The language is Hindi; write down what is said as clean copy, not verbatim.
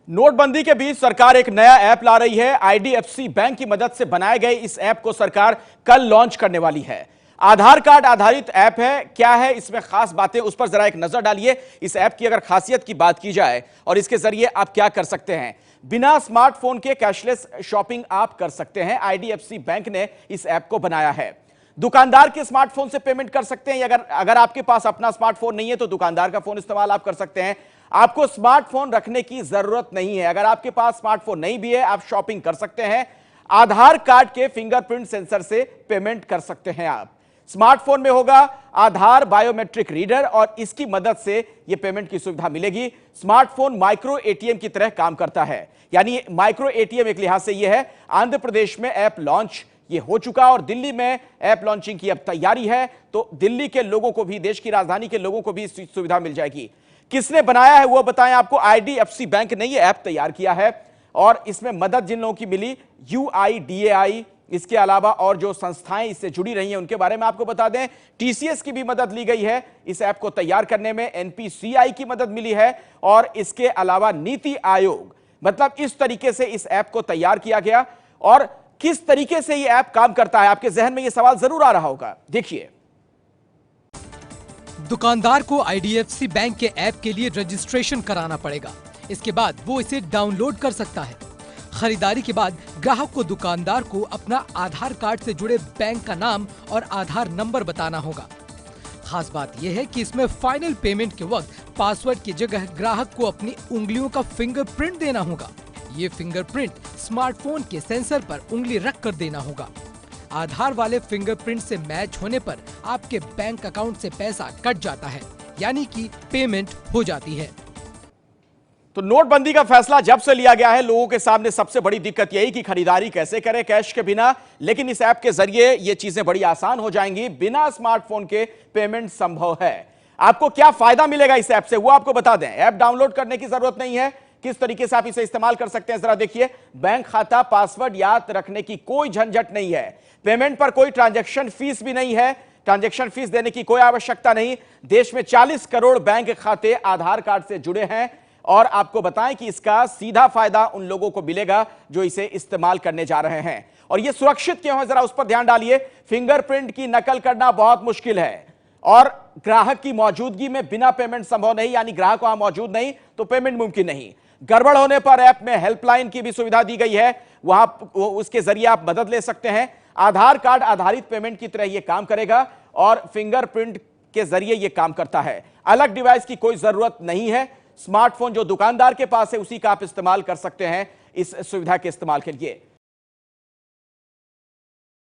नोटबंदी के बीच सरकार एक नया ऐप ला रही है। आईडीएफसी बैंक की मदद से बनाए गए इस ऐप को सरकार कल लॉन्च करने वाली है। आधार कार्ड आधारित ऐप है। क्या है इसमें खास बातें, उस पर जरा एक नजर डालिए। इस ऐप की अगर खासियत की बात की जाए और इसके जरिए आप क्या कर सकते हैं, बिना स्मार्टफोन के कैशलेस शॉपिंग आप कर सकते हैं। आईडीएफसी बैंक ने इस ऐप को बनाया है। दुकानदार के स्मार्टफोन से पेमेंट कर सकते हैं। अगर आपके पास अपना स्मार्टफोन नहीं है तो दुकानदार का फोन इस्तेमाल आप कर सकते हैं। आपको स्मार्टफोन रखने की जरूरत नहीं है। अगर आपके पास स्मार्टफोन नहीं भी है, आप शॉपिंग कर सकते हैं। आधार कार्ड के फिंगरप्रिंट सेंसर से पेमेंट कर सकते हैं। आप स्मार्टफोन में होगा आधार बायोमेट्रिक रीडर और इसकी मदद से यह पेमेंट की सुविधा मिलेगी। स्मार्टफोन माइक्रो एटीएम की तरह काम करता है, यानी माइक्रो एटीएम एक लिहाज से यह है। आंध्र प्रदेश में ऐप लॉन्च ये हो चुका और दिल्ली में ऐप लॉन्चिंग की अब तैयारी है। तो दिल्ली के लोगों को भी, देश की राजधानी के लोगों को भी इस सुविधा मिल जाएगी। किसने बनाया है वो बताएं आपको। आईडीएफसी बैंक ने ये ऐप तैयार किया है और इसमें मदद जिन लोगों की मिली, यूआईडीएआई, इसके अलावा और जो संस्थाएं इससे जुड़ी रही हैं उनके बारे में आपको बता दें। टीसीएस की भी मदद ली गई है इस ऐप को तैयार करने में। एनपीसीआई की मदद मिली है और इसके अलावा नीति आयोग। मतलब इस तरीके से इस ऐप को तैयार किया गया। और किस तरीके से यह ऐप काम करता है, आपके जहन में यह सवाल जरूर आ रहा होगा। देखिए, दुकानदार को आईडीएफसी बैंक के ऐप के लिए रजिस्ट्रेशन कराना पड़ेगा। इसके बाद वो इसे डाउनलोड कर सकता है। खरीदारी के बाद ग्राहक को दुकानदार को अपना आधार कार्ड से जुड़े बैंक का नाम और आधार नंबर बताना होगा। खास बात यह है कि इसमें फाइनल पेमेंट के वक्त पासवर्ड की जगह ग्राहक को अपनी उंगलियों का फिंगरप्रिंट देना होगा। ये फिंगरप्रिंट स्मार्टफोन के सेंसर पर उंगली रख कर देना होगा। आधार वाले फिंगरप्रिंट से मैच होने पर आपके बैंक अकाउंट से पैसा कट जाता है, यानी कि पेमेंट हो जाती है। तो नोटबंदी का फैसला जब से लिया गया है, लोगों के सामने सबसे बड़ी दिक्कत यही कि खरीदारी कैसे करें कैश के बिना। लेकिन इस ऐप के जरिए ये चीजें बड़ी आसान हो जाएंगी। बिना स्मार्टफोन के पेमेंट संभव है। आपको क्या फायदा मिलेगा इस ऐप से वो आपको बता दें। ऐप डाउनलोड करने की जरूरत नहीं है। किस तरीके से आप इसे इस्तेमाल कर सकते हैं जरा देखिए। बैंक खाता पासवर्ड याद रखने की कोई झंझट नहीं है। पेमेंट पर कोई ट्रांजैक्शन फीस भी नहीं है। ट्रांजैक्शन फीस देने की कोई आवश्यकता नहीं। देश में 40 करोड़ बैंक खाते आधार कार्ड से जुड़े हैं और आपको बताएं कि इसका सीधा फायदा उन लोगों को मिलेगा जो इसे इस्तेमाल करने जा रहे हैं। और यह सुरक्षित क्यों है, जरा उस पर ध्यान डालिए। फिंगरप्रिंट की नकल करना बहुत मुश्किल है और ग्राहक की मौजूदगी में बिना पेमेंट संभव नहीं, यानी ग्राहक वहां मौजूद नहीं तो पेमेंट मुमकिन नहीं। गड़बड़ होने पर ऐप में हेल्पलाइन की भी सुविधा दी गई है, वहां उसके जरिए आप मदद ले सकते हैं। आधार कार्ड आधारित पेमेंट की तरह यह काम करेगा और फिंगरप्रिंट के जरिए यह काम करता है। अलग डिवाइस की कोई जरूरत नहीं है। स्मार्टफोन जो दुकानदार के पास है उसी का आप इस्तेमाल कर सकते हैं इस सुविधा के इस्तेमाल के लिए।